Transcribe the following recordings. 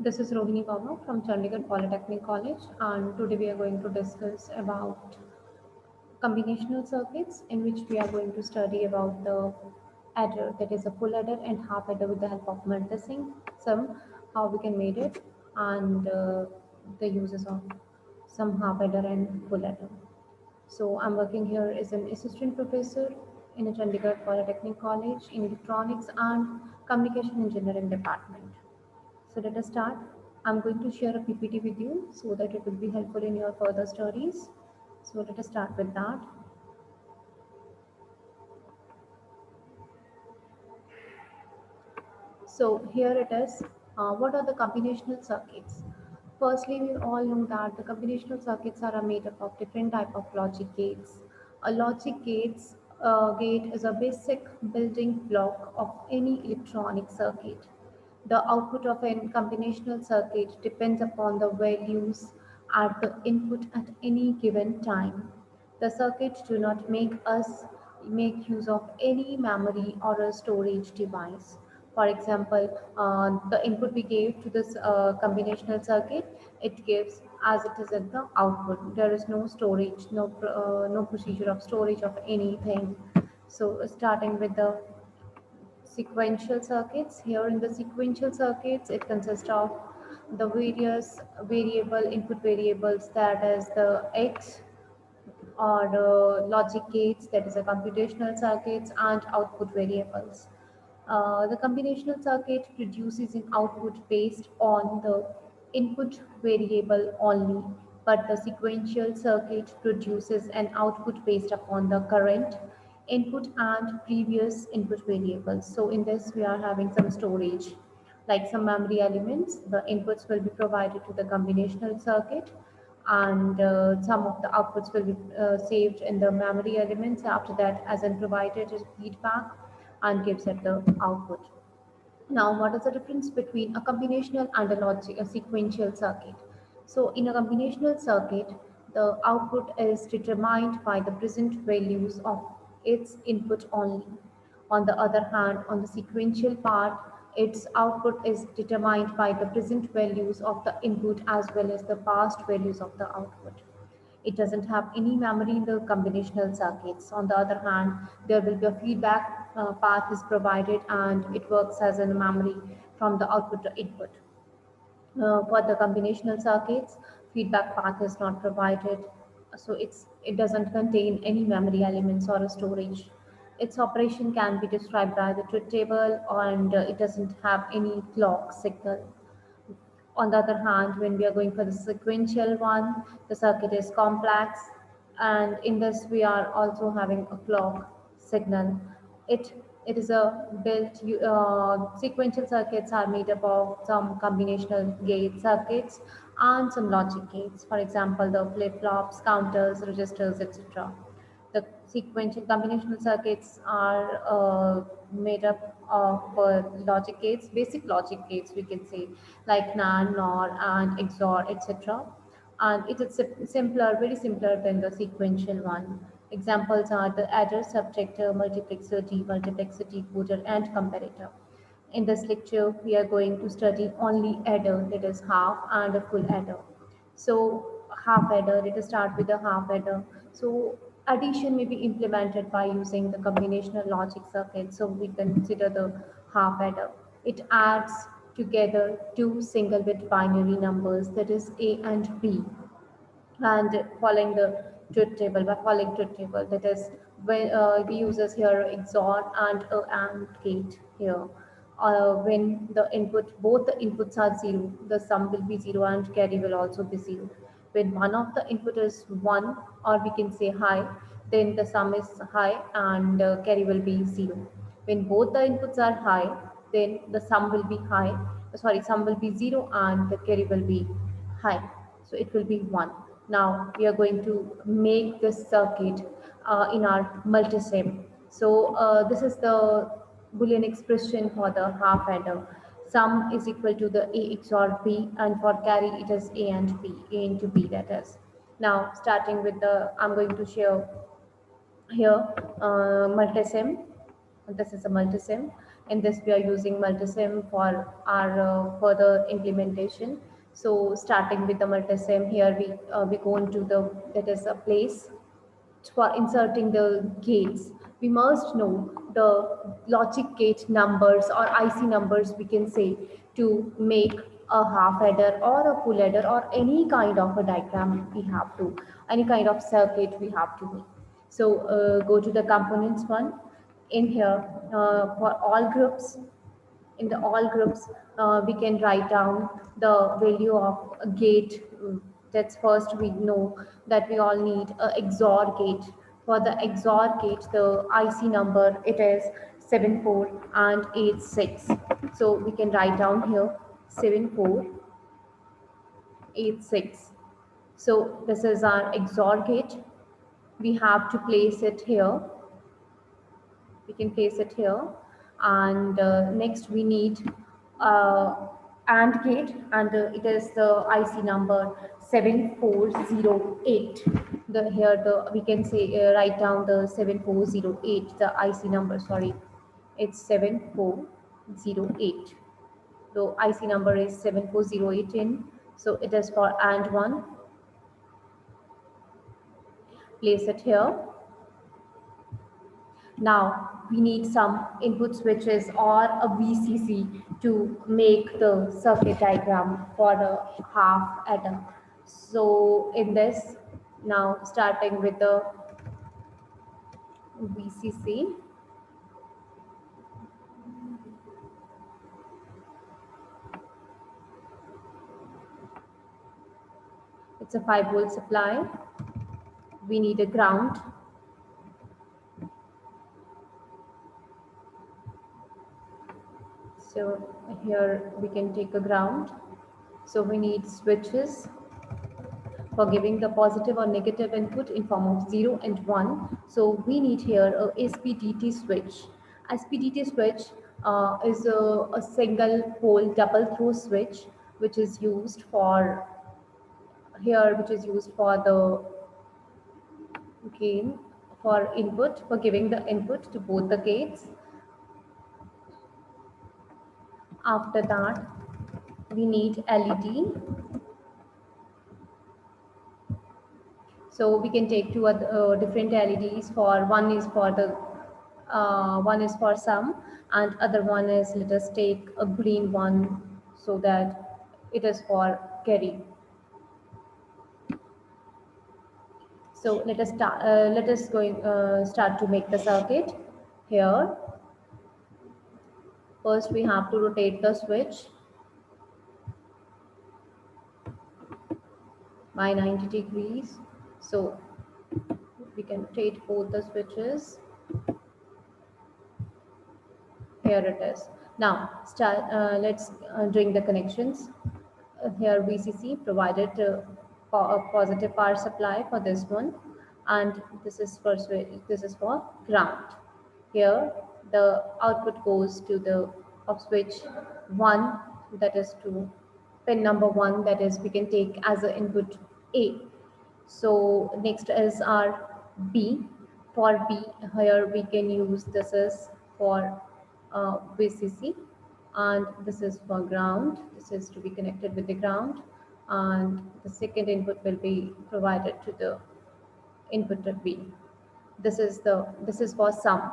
This is Rohini Baba from Chandigarh Polytechnic College, and today we are going to discuss about combinational circuits, in which we are going to study about the adder, that is a full adder and half adder with the help of multisync, some how we can make it, and the uses of some half adder and full adder. So I'm working here as an assistant professor in a Chandigarh Polytechnic College in Electronics and Communication Engineering Department. So let us start. I'm going to share a PPT with you so that it will be helpful in your further studies. So let us start with that. So here it is. What are the combinational circuits? Firstly, we all know that the combinational circuits are made up of different type of logic gates. A logic gate is a basic building block of any electronic circuit. The output of a combinational circuit depends upon the values at the input at any given time. The circuits do not make use of any memory or a storage device. For example, the input we gave to this combinational circuit, it gives as it is at the output. There is no storage, no procedure of storage of anything. So starting with the sequential circuits. Here in the sequential circuits, it consists of the various variable input variables, that is the X, or logic gates, that is a computational circuits, and output variables. The combinational circuit produces an output based on the input variable only, but the sequential circuit produces an output based upon the current input and previous input variables. So in this, we are having some storage, like some memory elements. The inputs will be provided to the combinational circuit, and some of the outputs will be saved in the memory elements. After that, as in provided is feedback and gives it the output. Now, what is the difference between a combinational and a sequential circuit? So, in a combinational circuit, the output is determined by the present values of its input only. On the other hand, on the sequential part, its output is determined by the present values of the input as well as the past values of the output. It doesn't have any memory in the combinational circuits. On the other hand, there will be a feedback path is provided, and it works as a memory from the output to input. For the combinational circuits, feedback path is not provided, so it doesn't contain any memory elements or a storage. Its operation can be described by the truth table, and it doesn't have any clock signal. On the other hand, when we are going for the sequential one, the circuit is complex, and in this we are also having a clock signal. It it is a sequential circuits are made up of some combinational gate circuits and some logic gates. For example, the flip flops, counters, registers, etc. The sequential combinational circuits are made up of logic gates, basic logic gates, we can say, like NAND, NOR, and XOR, etc. And it is simpler, very simpler than the sequential one. Examples are the adder, subtractor, multiplexer, demultiplexer, decoder, and comparator. In this lecture, we are going to study only adder, that is half, and a full adder. So half adder, let us start with the half adder. So addition may be implemented by using the combinational logic circuit. So we consider the half adder. It adds together two single bit binary numbers, that is A and B, and following the truth table, by following truth table, that is when we uses here XOR and a AND gate here. When the input, both the inputs are zero, the sum will be zero and carry will also be zero. When one of the input is one, or we can say high, then the sum is high and carry will be zero. When both the inputs are high, then the sum will be high, sorry, sum will be zero and the carry will be high. So it will be 1. Now we are going to make this circuit in our multisim. So this is the Boolean expression for the half adder. Sum is equal to the A XOR B, and for carry it is A and B, A into B, that is. Now starting with the, I'm going to share here multisim. This is a multisim. In this, we are using multisim for our further implementation. So starting with the multisim, here we go into the, that is a place for inserting the gates. We must know the logic gate numbers or IC numbers, we can say, to make a half adder or a full adder or any kind of a diagram we have to, any kind of circuit we have to make. So go to the components one. In here, for all groups, in the all groups, we can write down the value of a gate. That's first we know that we all need a XOR gate. For the XOR gate, the IC number, it is 74 and 86. So we can write down here 7486. So this is our XOR gate. We have to place it here. We can place it here. And next we need AND gate, and it is the IC number 7408. The here the we can say write down the 7408, the IC number, sorry, it's 7408. The IC number is 7408 in, so it is for AND one. Place it here. Now we need some input switches or a VCC to make the circuit diagram for the half atom. So in this, now starting with the VCC, it's a 5-volt supply. We need a ground. So here we can take a ground. So we need switches for giving the positive or negative input in form of 0 and 1. So we need here a SPDT switch. SPDT switch is a single pole double throw switch, which is used for here, which is used for the gain, for input, for giving the input to both the gates. After that, we need LED. So we can take two different LEDs. For one is for the one is for sum, and other one is, let us take a green one, so that it is for carry. So let us start. Start to make the circuit. Here, first we have to rotate the switch by 90 degrees. So we can rotate both the switches. Here it is. Now let's bring the connections. Here VCC provided a positive power supply for this one, and this is for ground. Here the output goes to the of switch 1, that is to pin number 1, that is we can take as an input A. So next is our B. For B, here we can use, this is for VCC, and this is for ground. This is to be connected with the ground, and the second input will be provided to the input of B. This is for sum.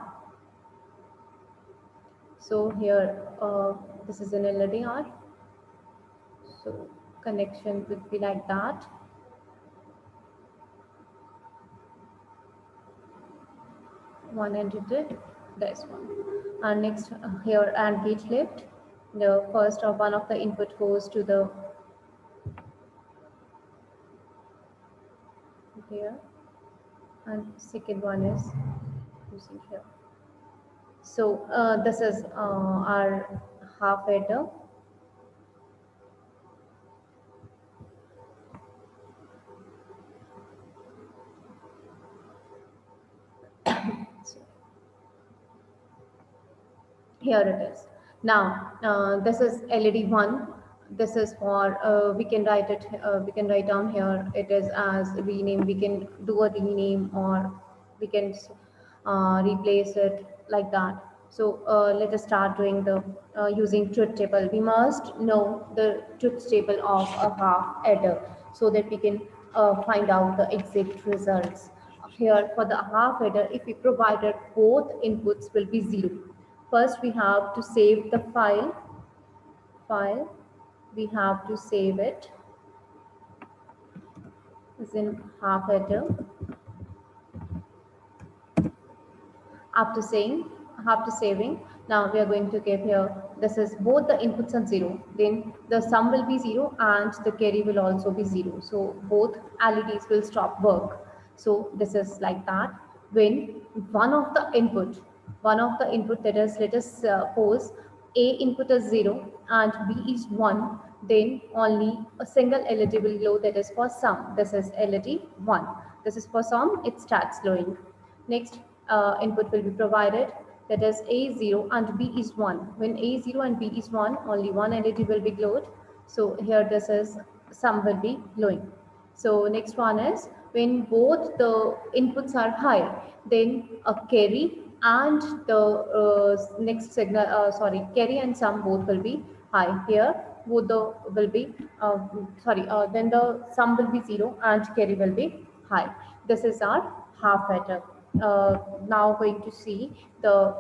So here this is an LDR. So connection would be like that. One ended this one, and next here AND gate left. The first or one of the input goes to the here, and second one is using here. So this is our half adder. Here it is. Now this is LED 1. This is for we can write it. We can write down here. It is as rename. We can do a rename, or we can replace it like that. So let us start doing the using truth table. We must know the truth table of a half adder so that we can find out the exact results. Here for the half adder, if we provided both inputs will be 0. First we have to save the file. We have to save it as in half adder. After saving, now we are going to give here, this is both the inputs are 0, then the sum will be 0 and the carry will also be 0, so both LEDs will stop work. So this is like that. When one of the input, that is, let us suppose a input is 0 and b is 1, then only a single LED will glow, that is for sum. This is LED 1. This is for sum, it starts glowing. Next input will be provided, that is A0 and B is 1. When A0 and B is 1, only one LED will be glowed. So here this is sum will be glowing. So next one is when both the inputs are high, then a carry and the next signal, carry and sum both will be high. Here both the will be, then the sum will be 0 and carry will be high. This is our half adder. Now going to see the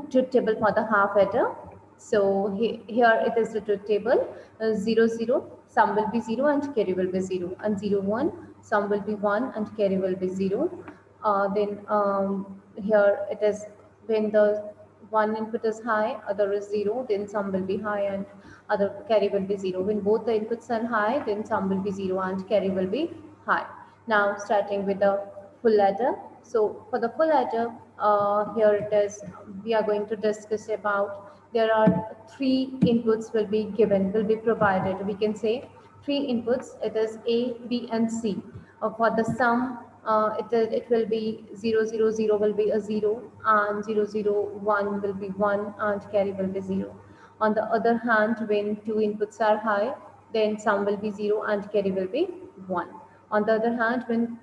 truth table for the half adder. So here it is the truth table. 0 0 sum will be 0 and carry will be 0, and 0 1 sum will be 1 and carry will be 0. Then here it is when the one input is high, other is 0, then sum will be high and other carry will be 0. When both the inputs are high, then sum will be 0 and carry will be high. Now starting with the full adder. So for the full adder, here it is, we are going to discuss about, there are three inputs will be provided. We can say three inputs, it is A, B and C. For the sum, it will be 0 0 0 will be a 0 and 0 0 1 will be 1 and carry will be 0. On the other hand, when two inputs are high, then sum will be 0 and carry will be 1. On the other hand, when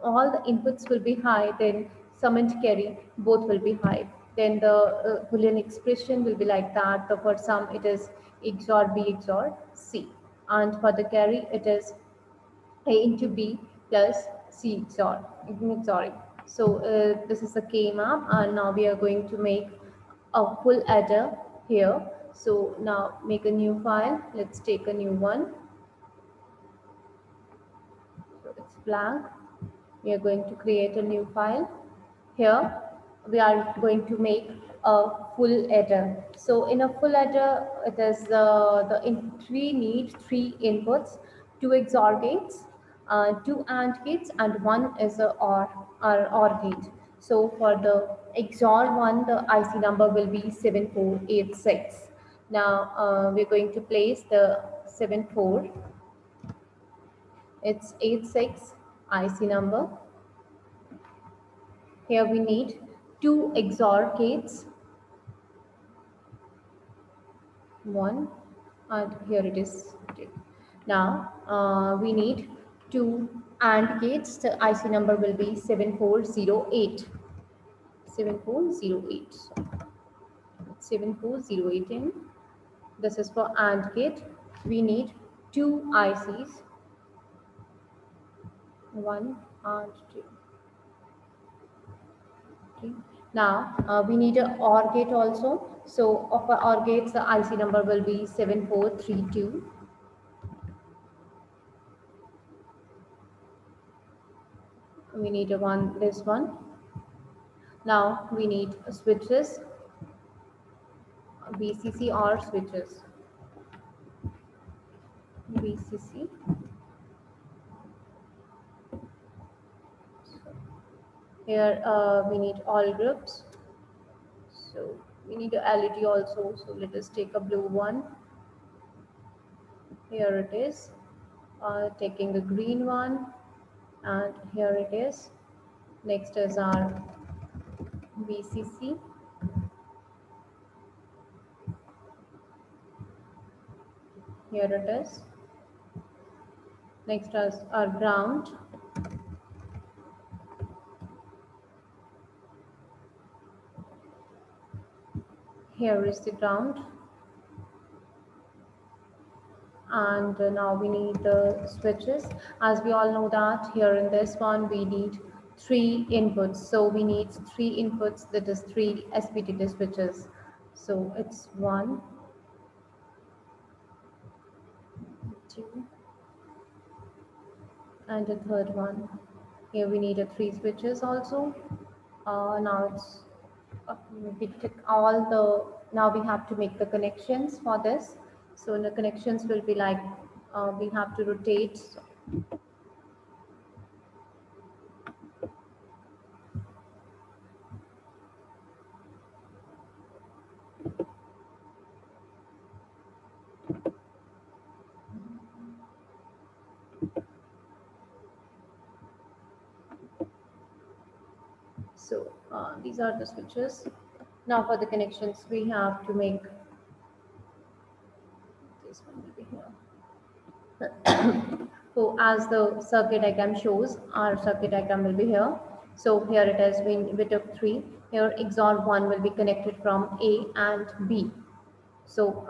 all the inputs will be high, then sum and carry both will be high. Then the Boolean expression will be like that. So for sum it is XOR B XOR C, and for the carry it is A into B plus C XOR. So this is the K map, and now we are going to make a full adder here. So now make a new file. Let's take a new one. So it's blank. We are going to create a new file. Here we are going to make a full adder. So in a full adder, it is we need three inputs, two XOR gates, two AND gates, and one is a OR gate. So for the XOR one, the IC number will be 7486. Now we're going to place the 74. It's 86 IC number. Here we need two XOR gates, one, and here it is. Now we need two AND gates. The IC number will be 7408. 7408. 7408 in. This is for AND gate. We need two ICs, one and two. Okay. Now we need a OR gate also. So of our OR gates, the IC number will be 7432. We need this one. Now we need switches, VCC or switches. VCC. Here we need all groups. So we need a LED also. So let us take a blue one. Here it is. Taking the green one, and here it is. Next is our VCC. Here it is. Next is our ground. Here is the ground, and now we need the switches. As we all know that here in this one we need three inputs, so we need three inputs, that is three SPTT switches. So it's one, two, and a third one. Here we need a three switches also. Now it's we took all the, now we have to make the connections for this. So the connections will be like, we have to rotate. So these are the switches. Now for the connections, we have to make, this one will be here. So as the circuit diagram shows, our circuit diagram will be here. So here it is, we took three. Here XOR 1 will be connected from A and B. So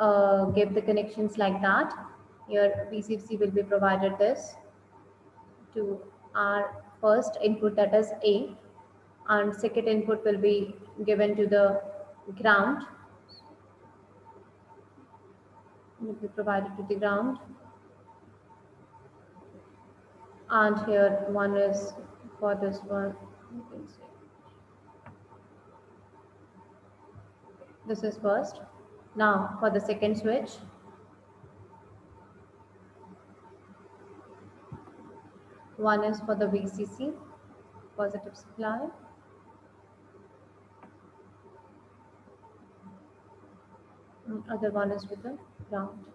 give the connections like that. Here VCC will be provided this to our first input, that is A, and second input will be given to the ground, will be provided to the ground, and here one is for this one, you can say this is first. Now for the second switch, one is for the VCC, positive supply, and other one is with the ground.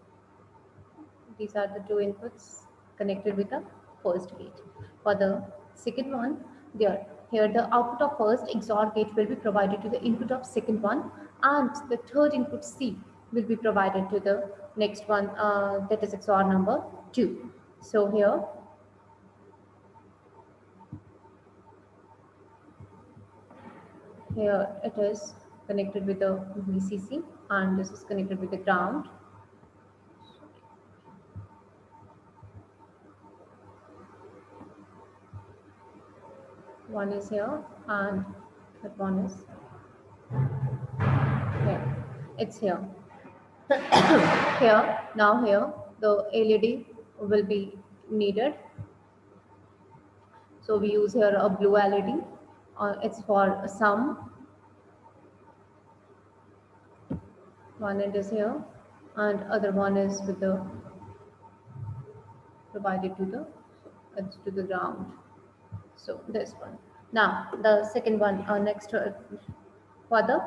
These are the two inputs connected with the first gate. For the second one, here the output of first XOR gate will be provided to the input of second one, and the third input C will be provided to the next one, that is XOR number 2. So here it is connected with the VCC, and this is connected with the ground. One is here and that one is here. It's here. Here the LED will be needed. So we use here a blue LED. It's for sum. One end is here, and other one is with the provided to the, it's to the ground. So this one. Now the second one, for the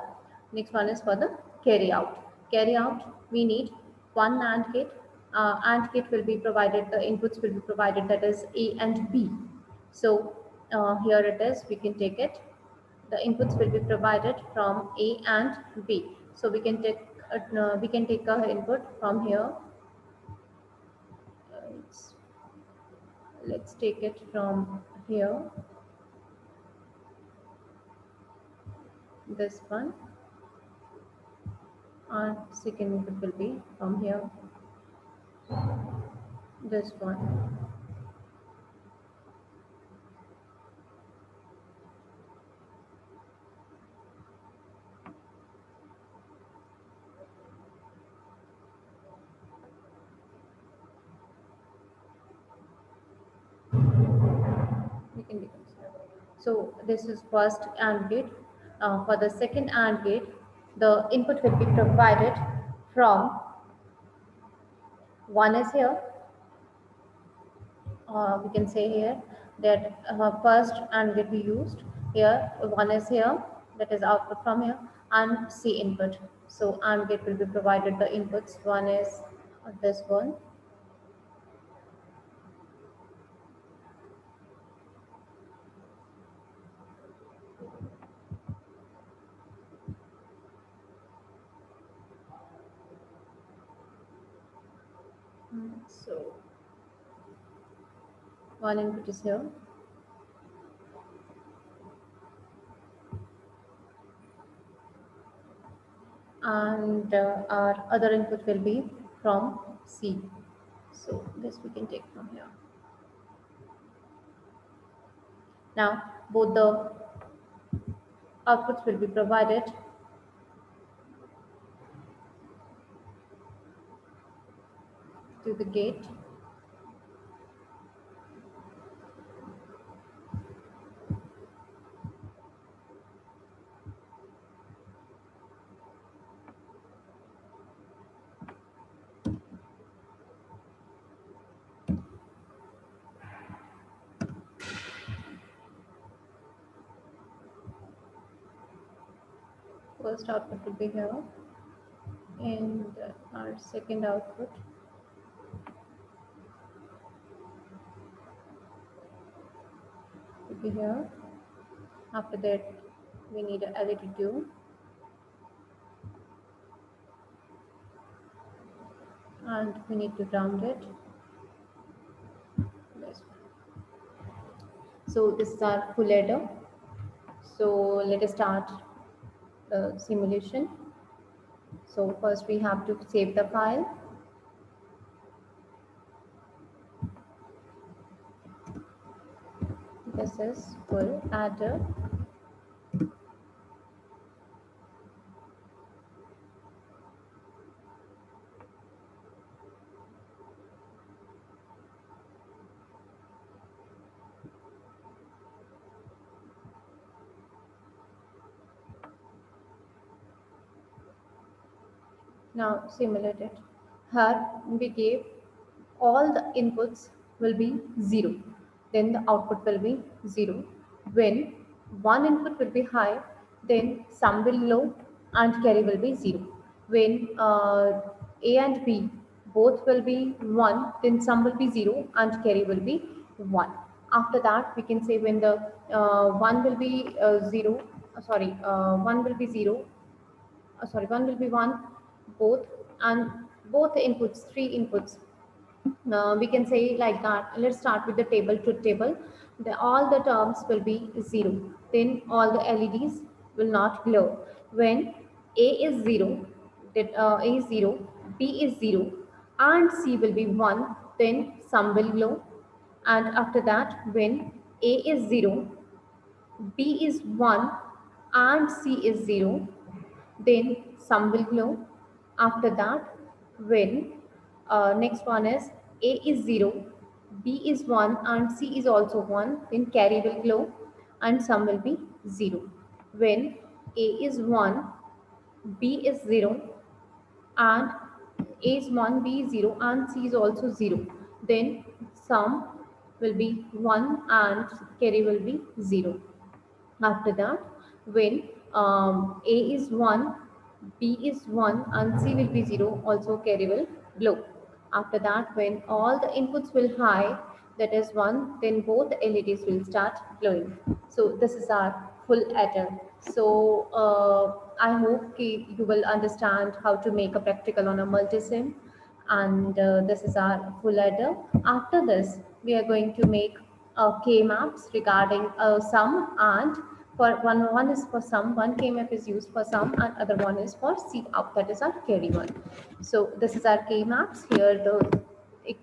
next one is for the carry out. Carry out, we need one AND gate. AND gate will be provided, the inputs will be provided, that is A and B. So here it is, we can take it. The inputs will be provided from A and B. So we can take a input from here. Let's, let's take it from here. This one, and second input will be from here, this one. We can become so this is first AND gate. For the second AND gate, the input will be provided from, one is here, we can say here that first AND gate we used here, one is here, that is output from here, and C input. So AND gate will be provided the inputs, one is this one. So one input is here, and our other input will be from C. So this we can take from here. Now both the outputs will be provided to the gate. First output will be here, and our second output will be here. After that, we need a LED tube, and we need to ground it. This one. So this is our full adder. So let us start the simulation. So first we have to save the file. This is full adder. Now simulate it. Here we gave all the inputs will be 0. Then the output will be 0. When one input will be high, then sum will low and carry will be 0. When A and B both will be 1, then sum will be 0 and carry will be 1. After that, we can say when the 1 will be 0, 1 will be 0, sorry, 1 will be 1, both, and both inputs, 3 inputs, we can say like that. Let's start with the table, truth table. All the terms will be 0. Then all the LEDs will not glow. When A is 0, that A is 0, B is 0, and C will be 1, then sum will glow. And after that, when A is 0, B is 1, and C is 0, then sum will glow. After that, when next one is A is 0, B is 1, and C is also 1, then carry will glow and sum will be 0. When A is 1, B is 0, and A is 1, B is 0, and C is also 0, then sum will be 1 and carry will be 0. After that, when A is 1, B is 1, and C will be 0, also carry will low. After that, when all the inputs will high, that is 1, then both the LEDs will start glowing. So this is our full adder. So I hope you will understand how to make a practical on a multisim, and this is our full adder. After this, we are going to make K maps regarding sum, and for one is for sum, one K map is used for sum, and other one is for C out, that is our carry one. So this is our K maps. Here the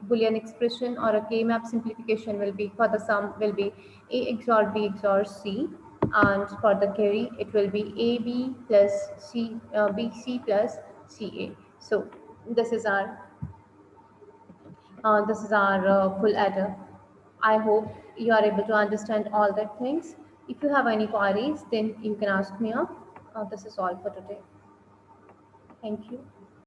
Boolean expression or a K map simplification will be for the sum will be A XOR B XOR C, and for the carry it will be AB plus C BC plus CA. So this is our full adder. I hope you are able to understand all the things. If you have any queries, then you can ask me. This is all for today. Thank you.